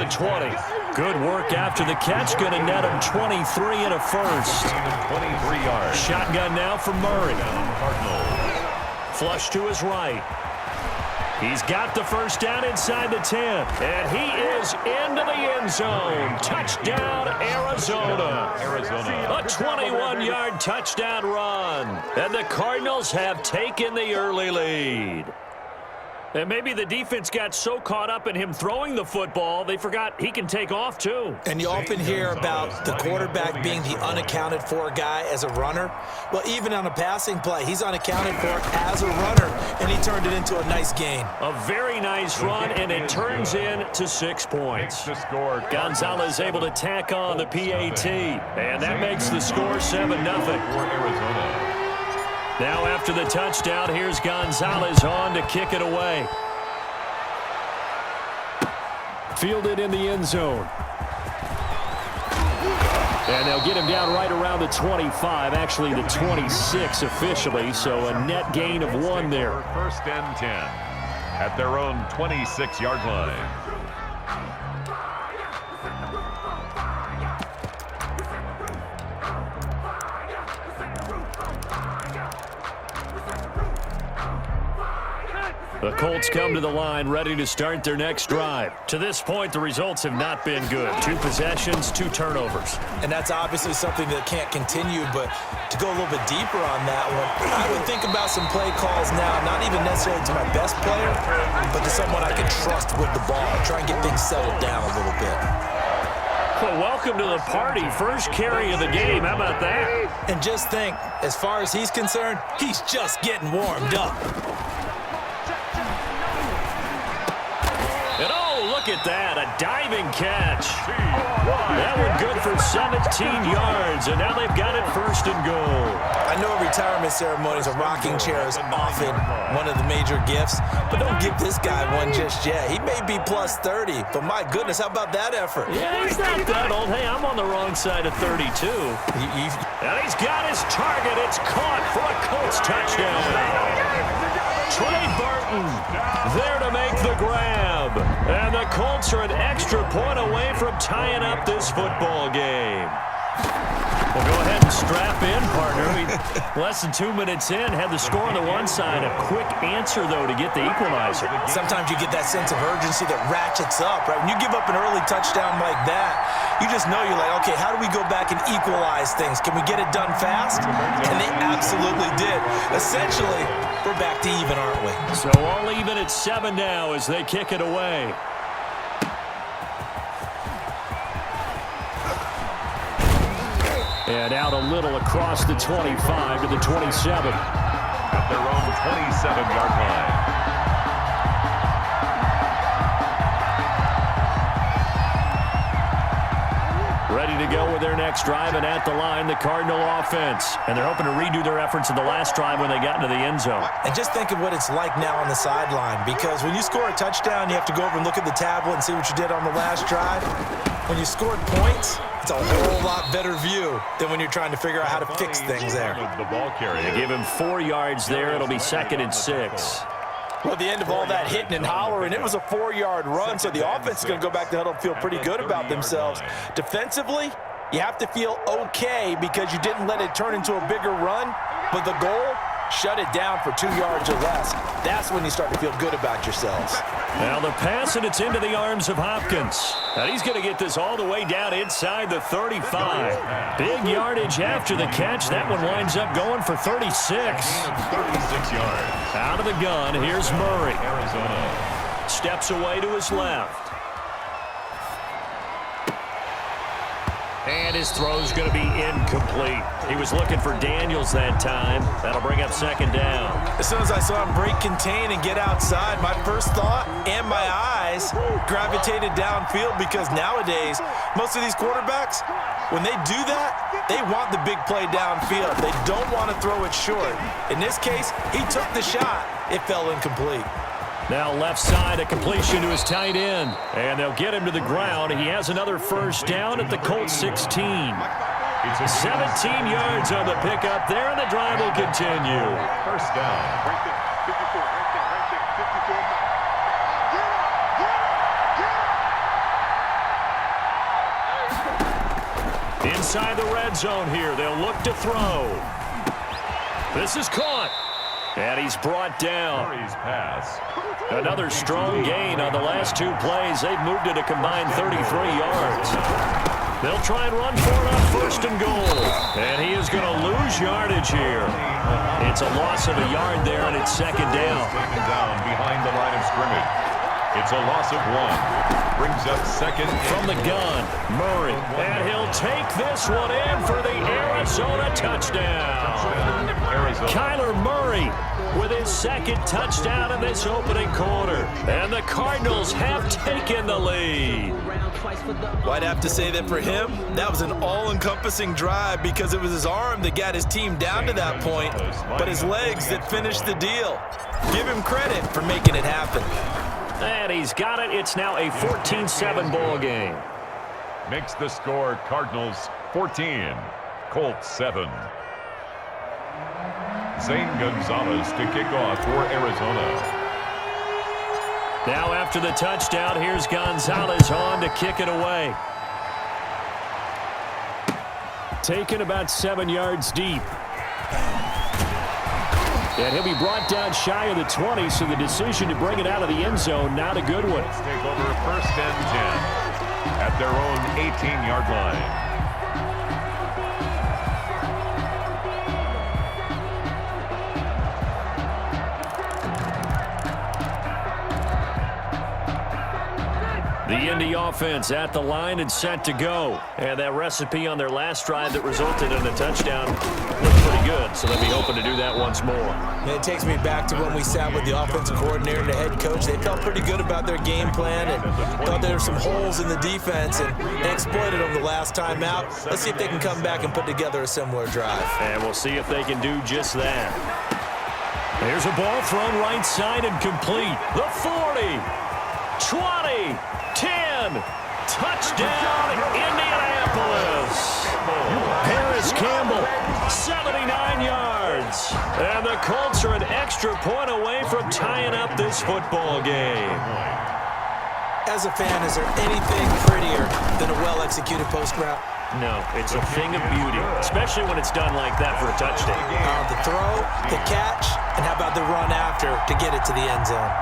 the 20. Good work after the catch. Going to net him 23 and a first. 23 yards. Shotgun now for Murray. Flush to his right. He's got the first down inside the 10. And he is into the end zone. Touchdown, Arizona. A 21-yard touchdown run. And the Cardinals have taken the early lead. And maybe the defense got so caught up in him throwing the football, they forgot he can take off too. And you often hear about the quarterback being the unaccounted for guy as a runner. Well, even on a passing play, he's unaccounted for as a runner, and he turned it into a nice gain. A very nice run, and it turns into 6 points. Gonzalez able to tack on the PAT, and that makes the score 7-0. Now after the touchdown, here's Gonzalez on to kick it away. Fielded in the end zone. And they'll get him down right around the 25, actually the 26 officially, so a net gain of 1 there. First and 10 at their own 26-yard line. The Colts come to the line ready to start their next drive. To this point, the results have not been good. 2 possessions, 2 turnovers. And that's obviously something that can't continue, but to go a little bit deeper on that one, I would think about some play calls now, not even necessarily to my best player, but to someone I can trust with the ball. Try and get things settled down a little bit. Well, welcome to the party. First carry of the game. How about that? And just think, as far as he's concerned, he's just getting warmed up. Look at that, a diving catch. That one good for 17 yards, and now they've got it first and goal. I know retirement ceremonies, a rocking chair is often one of the major gifts, but don't give this guy one just yet. He may be plus 30, but my goodness, how about that effort? Yeah, he's not that old. Hey, I'm on the wrong side of 32. And he's got his target. It's caught for a Colts touchdown. Trey Burton there to make the grab. And the Colts are an extra point away from tying up this football game. We'll go ahead and strap in, partner. Less than 2 minutes in, had the score on the one side. A quick answer, though, to get the equalizer. Sometimes you get that sense of urgency that ratchets up, right? When you give up an early touchdown like that, you just know you're like, okay, how do we go back and equalize things? Can we get it done fast? And they absolutely did. Essentially, we're back to even, aren't we? So all even at 7 now as they kick it away. And out a little across the 25 to the 27. At their own 27-yard line. Ready to go with their next drive, and at the line, the Cardinal offense. And they're hoping to redo their efforts in the last drive when they got into the end zone. And just think of what it's like now on the sideline, because when you score a touchdown, you have to go over and look at the tablet and see what you did on the last drive. When you scored points, it's a whole lot better view than when you're trying to figure out how to fix things there. The ball carrier. They give him 4 yards there. It'll be 2nd and 6. Well, at the end of all that hitting and hollering, it was a 4-yard run, so the offense is going to go back to huddle and feel pretty good about themselves. Defensively, you have to feel okay because you didn't let it turn into a bigger run, but the goal, shut it down for 2 yards or less. That's when you start to feel good about yourselves. Now the pass, and it's into the arms of Hopkins. And he's going to get this all the way down inside the 35. Big yardage after the catch. That one winds up going for 36. 36 yards. Out of the gun, here's Murray. Arizona. Steps away to his left. And his throw's going to be incomplete. He was looking for Daniels that time. That'll bring up 2nd down. As soon as I saw him break contain and get outside, my first thought and my eyes gravitated downfield, because nowadays, most of these quarterbacks, when they do that, they want the big play downfield. They don't want to throw it short. In this case, he took the shot. It fell incomplete. Now left side, a completion to his tight end. And they'll get him to the ground. He has another first down at the Colts 16. 17 yards on the pickup there, and the drive will continue. First down. Inside the red zone here. They'll look to throw. This is caught. And he's brought down. Murray's pass. Another strong gain on the last two plays. They've moved it a combined 33 yards. They'll try and run for it on first and goal. And he is going to lose yardage here. It's a loss of a yard there, and it's second down. Taken down behind the line of scrimmage. It's a loss of 1. Brings up second. From the gun, Murray. And he'll take this one in for the Arizona touchdown. Arizona. Kyler Murray with his second touchdown in this opening quarter. And the Cardinals have taken the lead. Well, I'd have to say that for him, that was an all-encompassing drive because it was his arm that got his team down to that point, but his legs that finished the deal. Give him credit for making it happen. And he's got it. It's now a 14-7 ball game. Makes the score Cardinals 14, Colts 7. Zane Gonzalez to kick off for Arizona. Now after the touchdown, here's Gonzalez on to kick it away. Taken about 7 yards deep. And he'll be brought down shy of the 20, so the decision to bring it out of the end zone, not a good one. Let's take over first and 10 at their own 18-yard line. The Indy offense at the line and set to go. And that recipe on their last drive that resulted in a touchdown looked pretty good, so they'll be hoping to do that once more. And it takes me back to when we sat with the offensive coordinator and the head coach. They felt pretty good about their game plan and thought there were some holes in the defense, and they exploited them the last time out. Let's see if they can come back and put together a similar drive. And we'll see if they can do just that. There's a ball thrown right side and complete. The 40, 20, 10, touchdown, Indianapolis. Paris Campbell, 79 yards. And the Colts are an extra point away from tying up this football game. As a fan, is there anything prettier than a well-executed post route? No, it's a thing of beauty, especially when it's done like that for a touchdown. The throw, the catch, and how about the run after to get it to the end zone?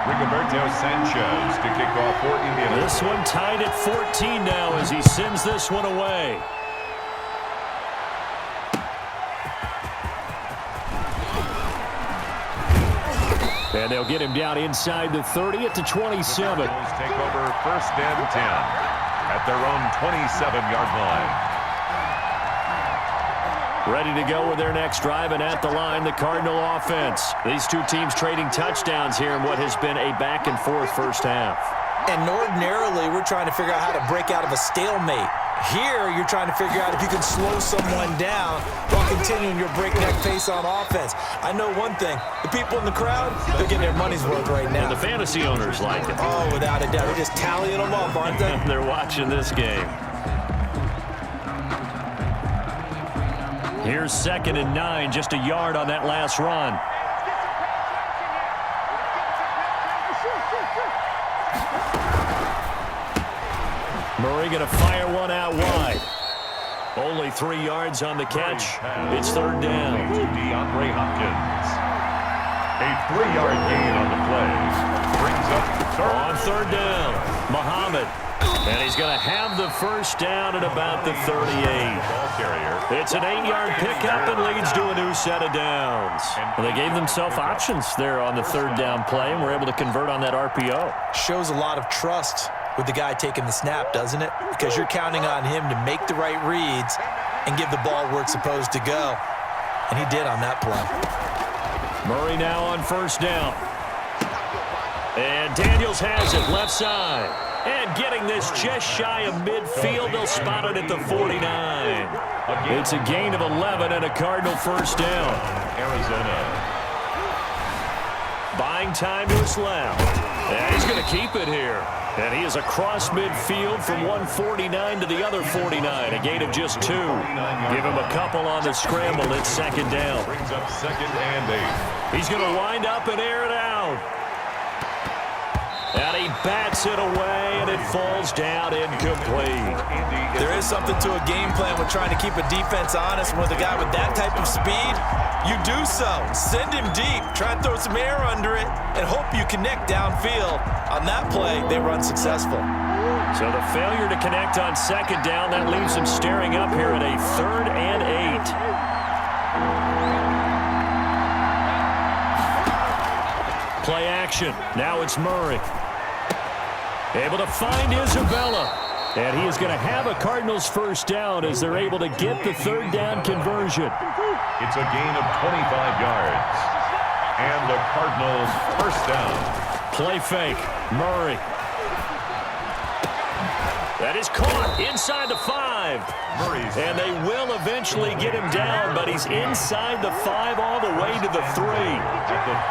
Rigoberto Sanchez to kick off for Indiana. This one tied at 14 now as he sends this one away. And they'll get him down inside the 30 at the 27. The Cardinals take over first and 10 at their own 27-yard line. Ready to go with their next drive, and at the line, the Cardinal offense. These two teams trading touchdowns here in what has been a back-and-forth first half. And ordinarily, we're trying to figure out how to break out of a stalemate. Here, you're trying to figure out if you can slow someone down while continuing your breakneck pace on offense. I know one thing. The people in the crowd, they're getting their money's worth right now. And the fantasy owners like it. Oh, without a doubt. They're just tallying them up, aren't they? They're watching this game. Here's 2nd and 9, just a yard on that last run. Murray going to fire one out wide. Only 3 yards on the catch. It's third down. DeAndre Hopkins. A 3-yard gain on the play. Brings up third. On third down, Muhammad. And he's going to have the first down at about the 38. Ball carrier. It's an 8-yard pickup and leads to a new set of downs. And they gave themselves options there on the third down play and were able to convert on that RPO. Shows a lot of trust with the guy taking the snap, doesn't it? Because you're counting on him to make the right reads and give the ball where it's supposed to go. And he did on that play. Murray now on first down. And Daniels has it left side. And getting this just shy of midfield, they'll spot it at the 49. It's a gain of 11 and a Cardinal first down. Arizona. Buying time to his left. And he's going to keep it here. And he is across midfield from 149 to the other 49. A gain of just 2. Give him a couple on the scramble. It's second down. Brings up 2nd and 8. He's going to wind up and air it out. And he bats Knocks it away, and it falls down incomplete. There is something to a game plan with trying to keep a defense honest. And with a guy with that type of speed, you do so. Send him deep. Try and throw some air under it and hope you connect downfield. On that play, they were unsuccessful. So the failure to connect on second down, that leaves him staring up here at a 3rd and 8. Play action. Now it's Murray. Able to find Isabella. And he is going to have a Cardinals first down as they're able to get the 3rd down conversion. It's a gain of 25 yards. And the Cardinals first down. Play fake. Murray. That is caught inside the 5. And they will eventually get him down, but he's inside the 5 all the way to the 3.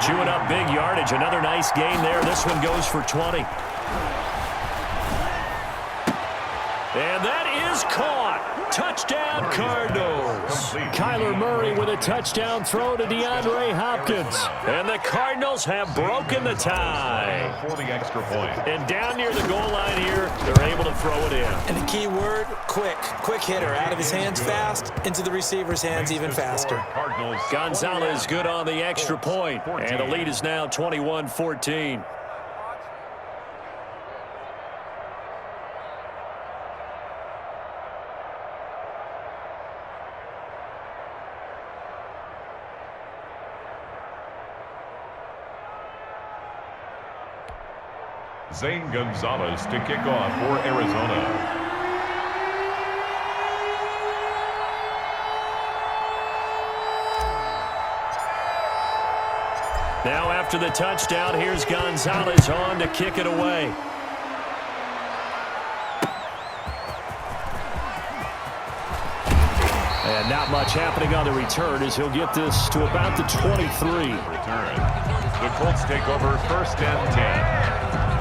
Chewing up big yardage. Another nice gain there. This one goes for 20. And that is caught. Touchdown, Cardinals. Kyler Murray with a touchdown throw to DeAndre Hopkins. And the Cardinals have broken the tie. For the extra point. And down near the goal line here, they're able to throw it in. And the key word, quick. Quick hitter. Out of his hands fast, into the receiver's hands even faster. Gonzalez good on the extra point. And the lead is now 21-14. Zane Gonzalez to kick off for Arizona. Now after the touchdown, here's Gonzalez on to kick it away. And not much happening on the return as he'll get this to about the 23. Return. The Colts take over 1st and 10.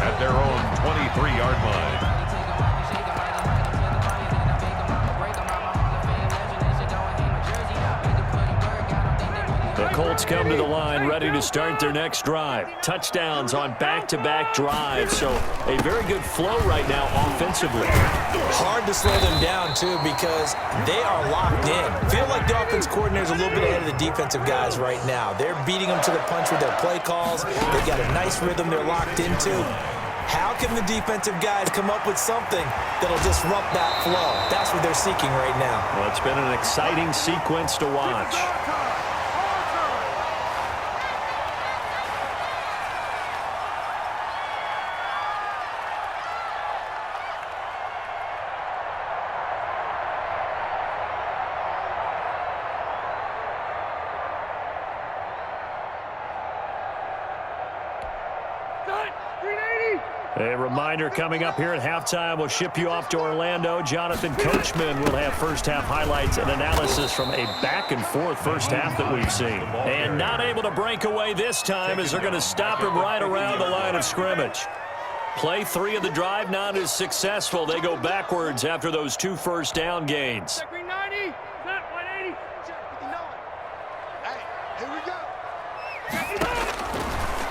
At their own 23-yard line. The Colts come to the line ready to start their next drive. Touchdowns on back-to-back drives, so a very good flow right now offensively. Hard to slow them down, too, because they are locked in. Feel like the offense coordinator's a little bit ahead of the defensive guys right now. They're beating them to the punch with their play calls. They've got a nice rhythm they're locked into. How can the defensive guys come up with something that'll disrupt that flow? That's what they're seeking right now. Well, it's been an exciting sequence to watch. A reminder coming up here at halftime. We'll ship you off to Orlando. Jonathan Coachman will have first-half highlights and analysis from a back-and-forth first half that we've seen. And not able to break away this time as they're going to stop him right around the line of scrimmage. Play 3 of the drive not as successful. They go backwards after those 2 first down gains.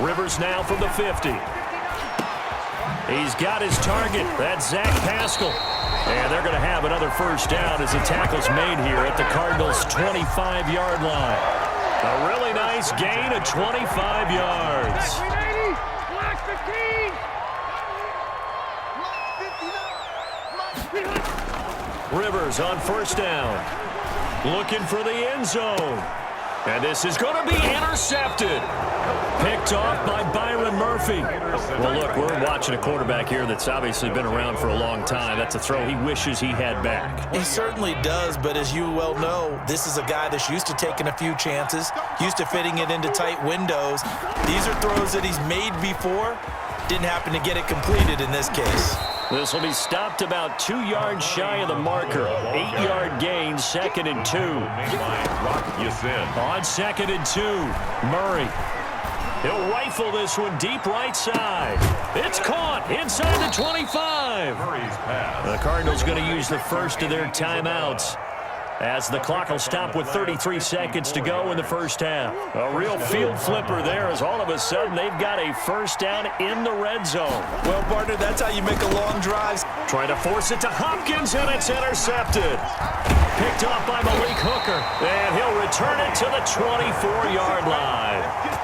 Rivers now from the 50. He's got his target. That's Zach Pascal. And they're going to have another first down as the tackle's made here at the Cardinals' 25-yard line. A really nice gain of 25 yards. Rivers on first down. Looking for the end zone. And this is going to be intercepted. Picked off by Byron Murphy. Well, look, we're watching a quarterback here that's obviously been around for a long time. That's a throw he wishes he had back. He certainly does, but as you well know, this is a guy that's used to taking a few chances, used to fitting it into tight windows. These are throws that he's made before. Didn't happen to get it completed in this case. This will be stopped about 2 yards shy of the marker. 8-yard gain, 2nd and 2. On 2nd and 2, Murray. He'll rifle this one deep right side. It's caught inside the 25. The Cardinals going to use the first of their timeouts as the clock will stop with 33 seconds to go in the first half. A real field flipper there as all of a sudden they've got a first down in the red zone. Well, partner, that's how you make a long drive. Trying to force it to Hopkins, and it's intercepted. Picked off by Malik Hooker, and he'll return it to the 24-yard line.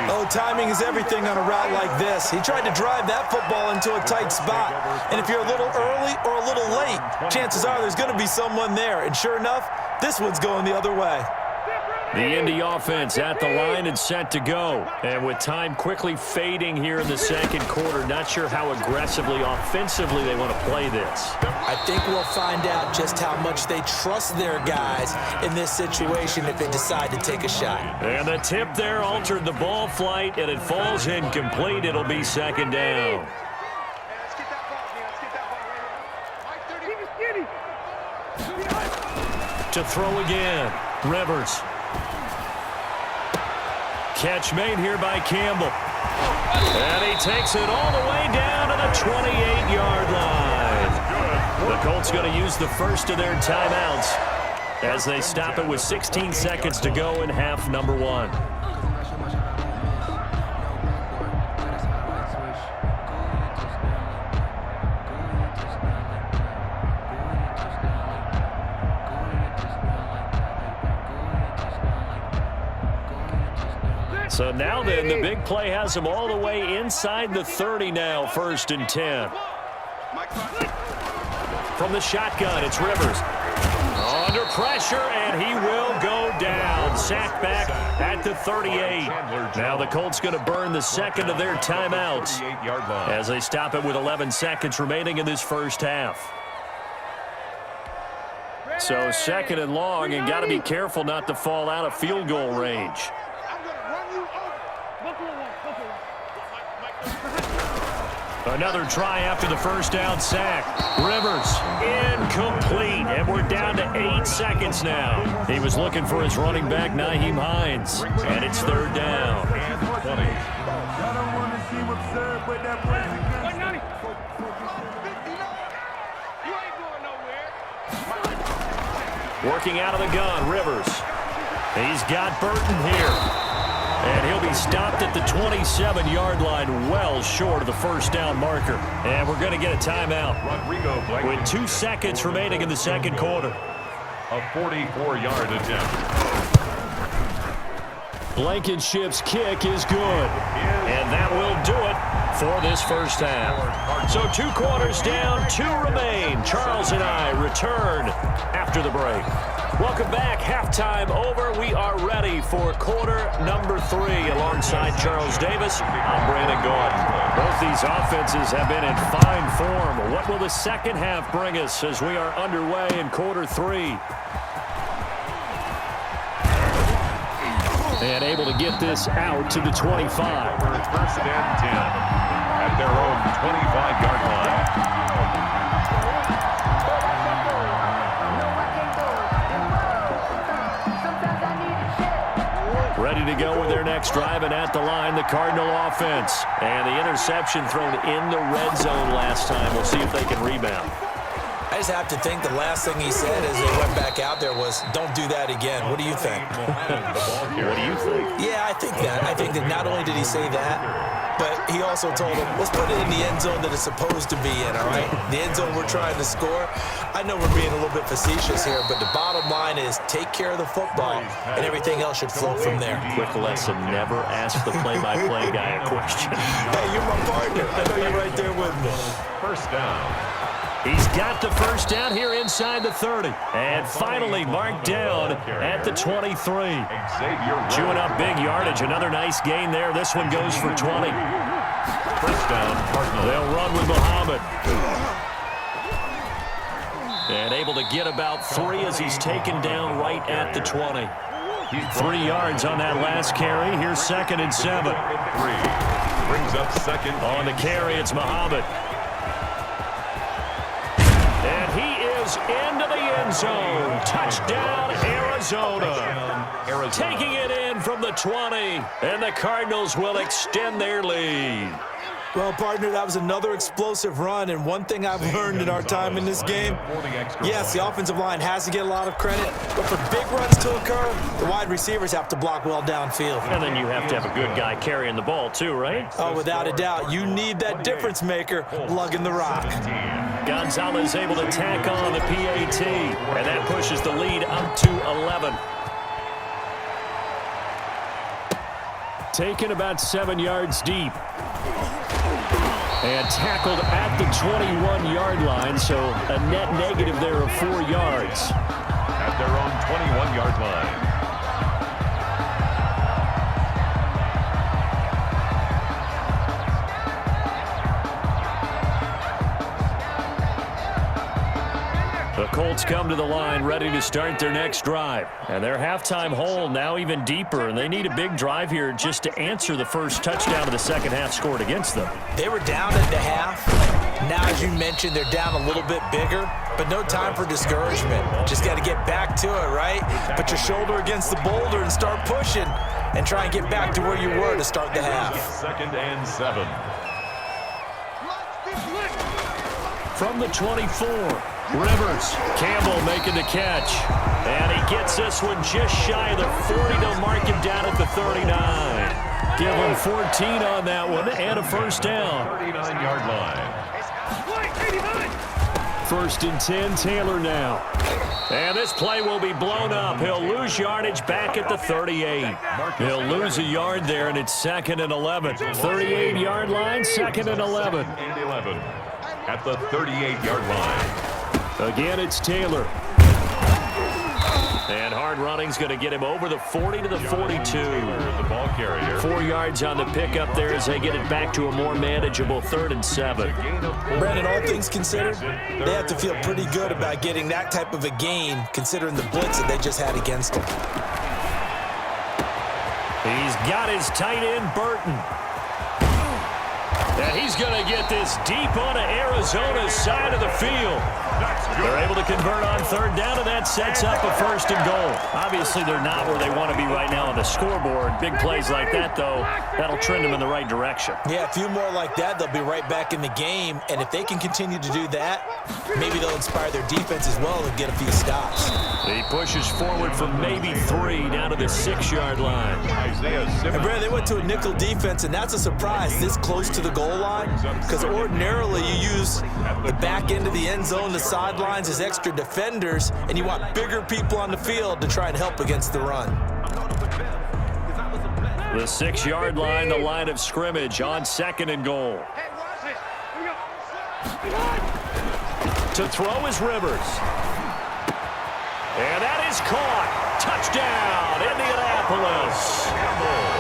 Oh, timing is everything on a route like this. He tried to drive that football into a tight spot. And if you're a little early or a little late, chances are there's going to be someone there. And sure enough, this one's going the other way. The Indy offense at the line and set to go. And with time quickly fading here in the second quarter, not sure how aggressively, offensively they want to play this. I think we'll find out just how much they trust their guys in this situation if they decide to take a shot. And the tip there altered the ball flight, and it falls incomplete. It'll be second down. To throw again, Rivers. Catch made here by Campbell. And he takes it all the way down to the 28-yard line. The Colts going to use the first of their timeouts as they stop it with 16 seconds to go in half number one. So now then, the big play has him all the way inside the 30 now, 1st and 10. From the shotgun, it's Rivers. Under pressure, and he will go down. Sacked back at the 38. Now the Colts going to burn the second of their timeouts as they stop it with 11 seconds remaining in this first half. So second and long, and got to be careful not to fall out of field goal range. Another try after the first down sack. Rivers, incomplete, and we're down to 8 seconds now. He was looking for his running back, Nyheim Hines, and it's third down. Working out of the gun, Rivers. He's got Burton here. And he'll be stopped at the 27-yard line, well short of the first down marker. And we're going to get a timeout with 2 seconds remaining in the second quarter. A 44-yard attempt. Blankenship's kick is good. And that will do it for this first half. So 2 quarters down, 2 remain. Charles and I return after the break. Welcome back. Halftime over. We are ready for quarter number 3 alongside Charles Davis. I'm Brandon Gordon. Both these offenses have been in fine form. What will the second half bring us as we are underway in quarter 3? And able to get this out to the 25. First and 10 at their own 25-yard line. Ready to go with their next drive, and at the line, the Cardinal offense. And the interception thrown in the red zone last time. We'll see if they can rebound. I just have to think the last thing he said as they went back out there was, don't do that again. What do you think? What do you think? Yeah, I think that. I think that not only did he say that, but he also told him, let's put it in the end zone that it's supposed to be in, all right? The end zone we're trying to score. I know we're being a little bit facetious here, but the bottom line is take care of the football, and everything else should flow from there. Quick lesson, never ask the play-by-play guy a question. Hey, you're my partner. I know you're right there with me. First down. He's got the first down here inside the 30. And finally marked down at the 23. Chewing up big yardage. Another nice gain there. This one goes for 20. First down, Cardinal. They'll run with Muhammad. And able to get about 3 as he's taken down right at the 20. 3 yards on that last carry. Here's 2nd and 7. 3. Brings up second. On the carry, it's Muhammad. And he is into the end zone. Touchdown, Arizona. Taking it in from the 20. And the Cardinals will extend their lead. Well, partner, that was another explosive run, and one thing I've learned in our time in this game, yes, the offensive line has to get a lot of credit, but for big runs to occur, the wide receivers have to block well downfield. And then you have to have a good guy carrying the ball too, right? Oh, without a doubt. You need that difference maker lugging the rock. Gonzalez able to tack on the PAT, and that pushes the lead up to 11. Taken about 7 yards deep. And tackled at the 21-yard line, so a net negative there of 4 yards. At their own 21-yard line. The Colts come to the line ready to start their next drive. And their halftime hole now even deeper, and they need a big drive here just to answer the first touchdown of the second half scored against them. They were down at the half. Now, as you mentioned, they're down a little bit bigger, but no time for discouragement. Just got to get back to it, right? Put your shoulder against the boulder and start pushing and try and get back to where you were to start the half. 2nd and 7. From the 24. Rivers, Campbell making the catch. And he gets this one just shy of the 40 to mark him down at the 39. Give him 14 on that one and a first down. 39-yard line. 1st and 10, Taylor now. And this play will be blown up. He'll lose yardage back at the 38. He'll lose a yard there, and it's 2nd and 11. 38-yard line, 2nd and 11. And 11 at the 38-yard line. Again, it's Taylor. And hard running's going to get him over the 40 to the 42. The ball carrier. 4 yards on the pickup there as they get it back to a more manageable 3rd and 7. Brandon, all things considered, they have to feel pretty good about getting that type of a gain considering the blitz that they just had against them. He's got his tight end, Burton. And he's going to get this deep onto Arizona's side of the field. They're able to convert on 3rd down, and that sets up a 1st and goal. Obviously, they're not where they want to be right now on the scoreboard. Big plays like that, though, that'll trend them in the right direction. Yeah, a few more like that, they'll be right back in the game. And if they can continue to do that, maybe they'll inspire their defense as well and get a few stops. He pushes forward for maybe 3 down to the 6-yard line. And Brad, they went to a nickel defense, and that's a surprise this close to the goal line, because ordinarily you use the back end of the end zone, the sidelines as extra defenders, and you want bigger people on the field to try and help against the run. The 6-yard line, the line of scrimmage on 2nd and goal. To throw is Rivers. And that is caught. Touchdown, Indianapolis.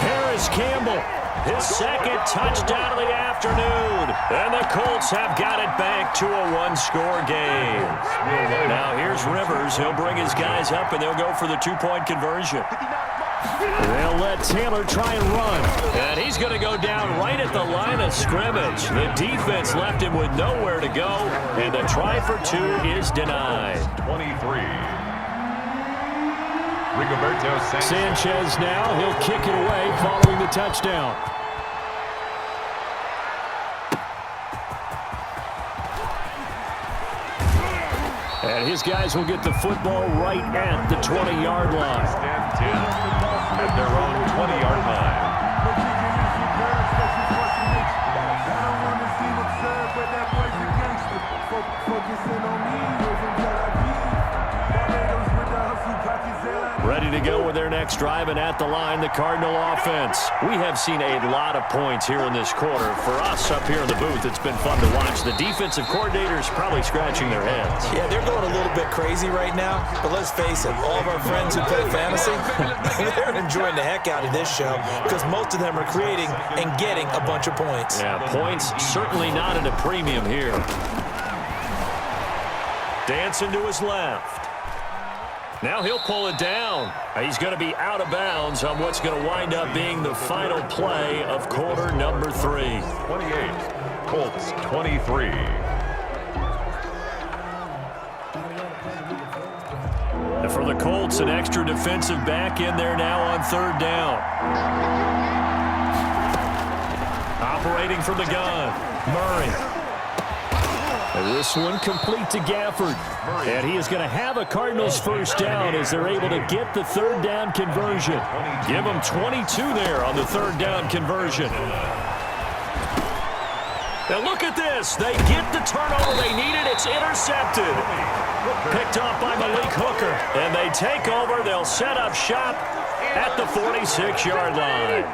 Paris Campbell, his 2nd touchdown of the afternoon. And the Colts have got it back to a 1-score game. Now here's Rivers. He'll bring his guys up, and they'll go for the 2-point conversion. They'll let Taylor try and run. And he's going to go down right at the line of scrimmage. The defense left him with nowhere to go, and the try for 2 is denied. 23. Rigoberto Sanchez now. He'll kick it away following the touchdown. And his guys will get the football right at the 20-yard line. Stand 10 at their own 20-yard line. Ready to go with their next drive, and at the line, the Cardinal offense. We have seen a lot of points here in this quarter. For us up here in the booth, it's been fun to watch. The defensive coordinators probably scratching their heads. Yeah, they're going a little bit crazy right now, but let's face it, all of our friends who play fantasy, they're enjoying the heck out of this show because most of them are creating and getting a bunch of points. Yeah, points certainly not at a premium here. Dancing to his left. Now he'll pull it down. He's going to be out of bounds on what's going to wind up being the final play of quarter number 3. 28, Colts 23. And for the Colts, an extra defensive back in there now on 3rd down. operating from the gun. Murray. And this one complete to Gafford. And he is going to have a Cardinals first down as they're able to get the third down conversion. Give them 22 there on the third down conversion. And look at this. They get the turnover they needed. It's intercepted. Picked off by Malik Hooker. And they take over. They'll set up shop at the 46-yard line.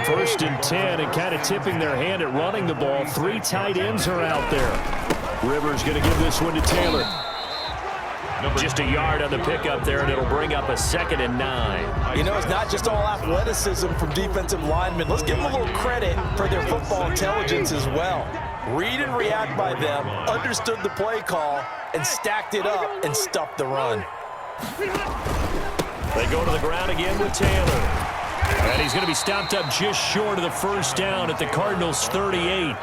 First and 10, and kind of tipping their hand at running the ball. 3 tight ends are out there. Rivers going to give this one to Taylor. Just a yard on the pickup there, and it'll bring up a 2nd and 9. You know, it's not just all athleticism from defensive linemen. Let's give them a little credit for their football intelligence as well. Read and react by them, understood the play call, and stacked it up and stuffed the run. They go to the ground again with Taylor. And he's going to be stopped up just short of the first down at the Cardinals' 38.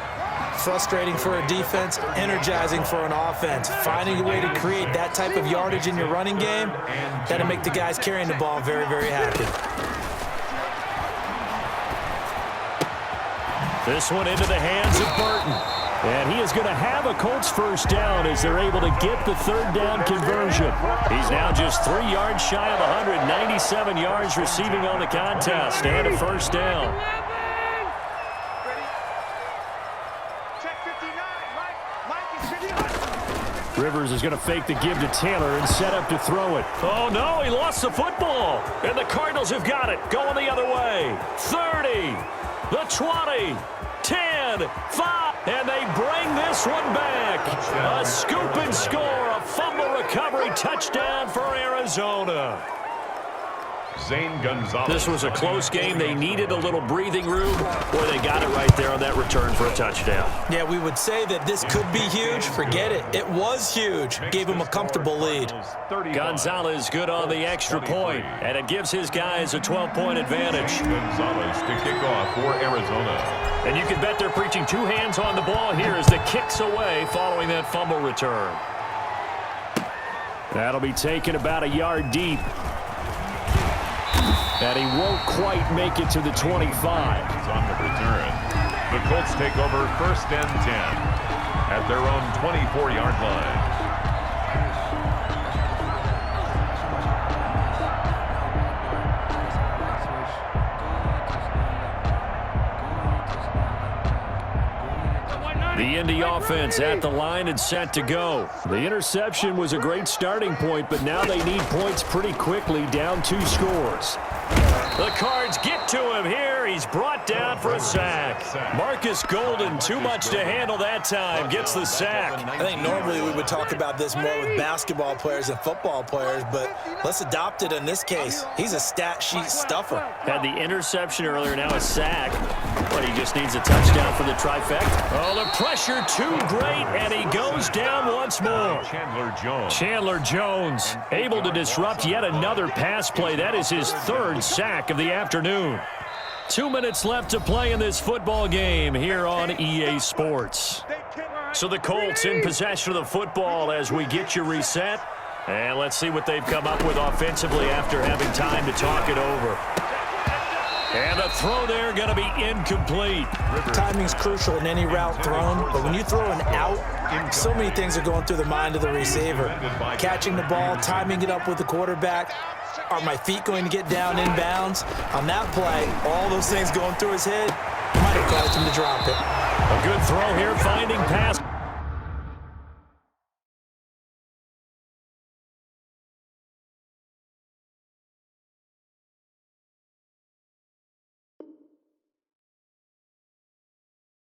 Frustrating for a defense, energizing for an offense. Finding a way to create that type of yardage in your running game, that'll make the guys carrying the ball very, very happy. This one into the hands of Burton. And he is going to have a Colts first down as they're able to get the third down conversion. He's now just 3 yards shy of 197 yards receiving on the contest and a first down. Rivers is going to fake the give to Taylor and set up to throw it. Oh, no, he lost the football. And the Cardinals have got it. Going the other way. 30, the 20, 10, 5, and they bring this one back. A scoop and score, a fumble recovery touchdown for Arizona. This was a close game. They needed a little breathing room, or they got it right there on that return for a touchdown. Yeah, we would say that this could be huge. Forget it. It was huge. Gave him a comfortable lead. Gonzalez good on the extra point, and it gives his guys a 12-point advantage. Gonzalez to kick off for Arizona. And you can bet they're preaching 2 hands on the ball here as the kick's away following that fumble return. That'll be taken about a yard deep. And he won't quite make it to the 25. On the return. The Colts take over 1st and 10 at their own 24-yard line. The Indy offense at the line and set to go. The interception was a great starting point, but now they need points pretty quickly, down 2 scores. The Cards get to him here. He's brought down for a sack. Marcus Golden, too much to handle that time, gets the sack. I think normally we would talk about this more with basketball players and football players, but let's adopt it in this case. He's a stat sheet stuffer. Had the interception earlier, now a sack. But he just needs a touchdown for the trifecta. Oh, the pressure too great, and he goes down once more. Chandler Jones able to disrupt yet another pass play. That is his 3rd sack of the afternoon. 2 minutes left to play in this football game here on EA Sports. So the Colts in possession of the football as we get you reset. And let's see what they've come up with offensively after having time to talk it over. And the throw there going to be incomplete. Timing's crucial in any route thrown, but when you throw an out, so many things are going through the mind of the receiver. Catching the ball, timing it up with the quarterback. Are my feet going to get down inbounds? On that play, all those things going through his head, might have caused him to drop it. A good throw here, finding pass.